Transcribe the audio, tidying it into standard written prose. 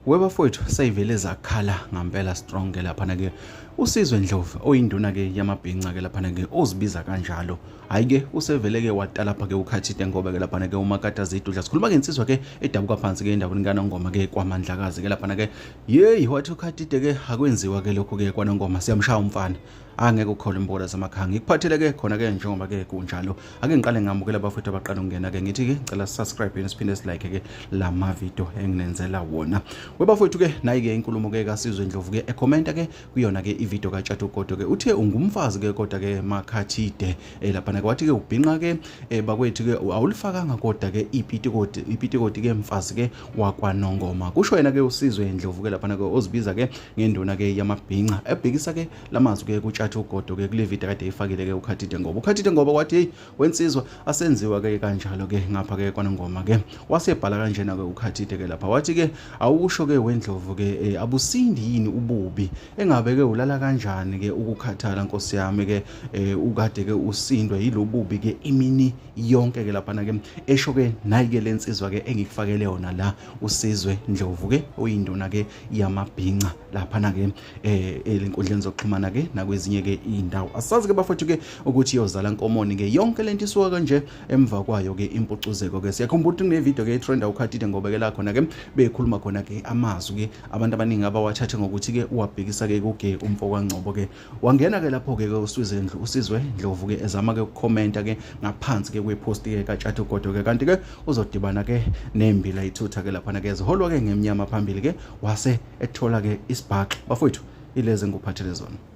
Webafowethu sayivele zakhala ngampela strong ke lapha ke uSizwe Ndlovu oyinduna ke yamabhinca ke lapha ke ozibiza kanjalo hayi ke usevele ke watala lapha ke uKhathide ngoba ke lapha ke uMakataza idudla sikhuluma ke insizwa ke edabuka phansi ke endaweni kaNongoma ke kwaMandlakazi ke lapha ke yeyi wathi uKhathide ke akwenziwa ke lokho ke kwaNongoma siyamshaya umfana angeke ukholwe imbola zamakhanga ikuphathele ke khona ke njengoba ke kunjalo ake ngiqale ngamukela abafowethu abaqala ukungena ke ngithi ke ngicela subscribe nesiphinde silike ke lama video enginenzela wona webafowethu ke nayi ke inkulumo ke kaSizwe Ndlovu ke ecomment ke kuyona ke ivideo kaTshatu Godo ke uthe ungumfazi ke kodwa ke Makhathide lapha ke wathi ke ubhinqa ke bakwethu ke awulifakanga kodwa ke ipitikoti ke mfazi ke wakwaNongoma kusho yena ke uSizwe Ndlovu ke lapha ke ozibiza ke ngenduna ke yamabhinqa ebhekisa ke lamazwi ke kuTshatu Godo ke kule video kade ifakile ke uKhathide ngoba wathi hey wensizwa asenziwa ke kanjalo ke ngapha ke kwaNongoma ke wasebhala kanjena ke uKhathide ke lapha wathi ke awusho ke weNdlovu ke abusindi yini ububi engabe ke ulala kanjani ke ukukhathala Nkosi yami ke ukade ke usindwe yilobubi ke imini yonke ke lapha ke esho ke nayi ke lensizwa ke engikufakele yona la uSizwe Ndlovu ke oyinduna ke yamabhinqa lapha ke elinkundleni zokuxhumana ke nakwezinye ke indawo asazi ke bafowethu ke ukuthi iyozala Nkomoni ke yonke lento isuka kanje emva kwayo ke impucuzeko ke siyakhumbula ukuthi kune video ke etrenda uKhathide ngoba ke la khona ke bekhuluma khona ke amazwi ke abantu abaningi abawathathe ngokuthi ke uwabhekisa ke kuge umfokwaNgcobo ke wangena ke lapho ke uSizwe Ndlovu ke ezama ke ukucomment ke ngaphansi ke kwepost ke kaTshatu Godo ke kanti ke uzodibana ke nembila ithutha ke lapha ke eziholwa ke ngemnyama phambili ke wase ethola ke isibhaxa bafowethu ilezi ngikuphathele zona.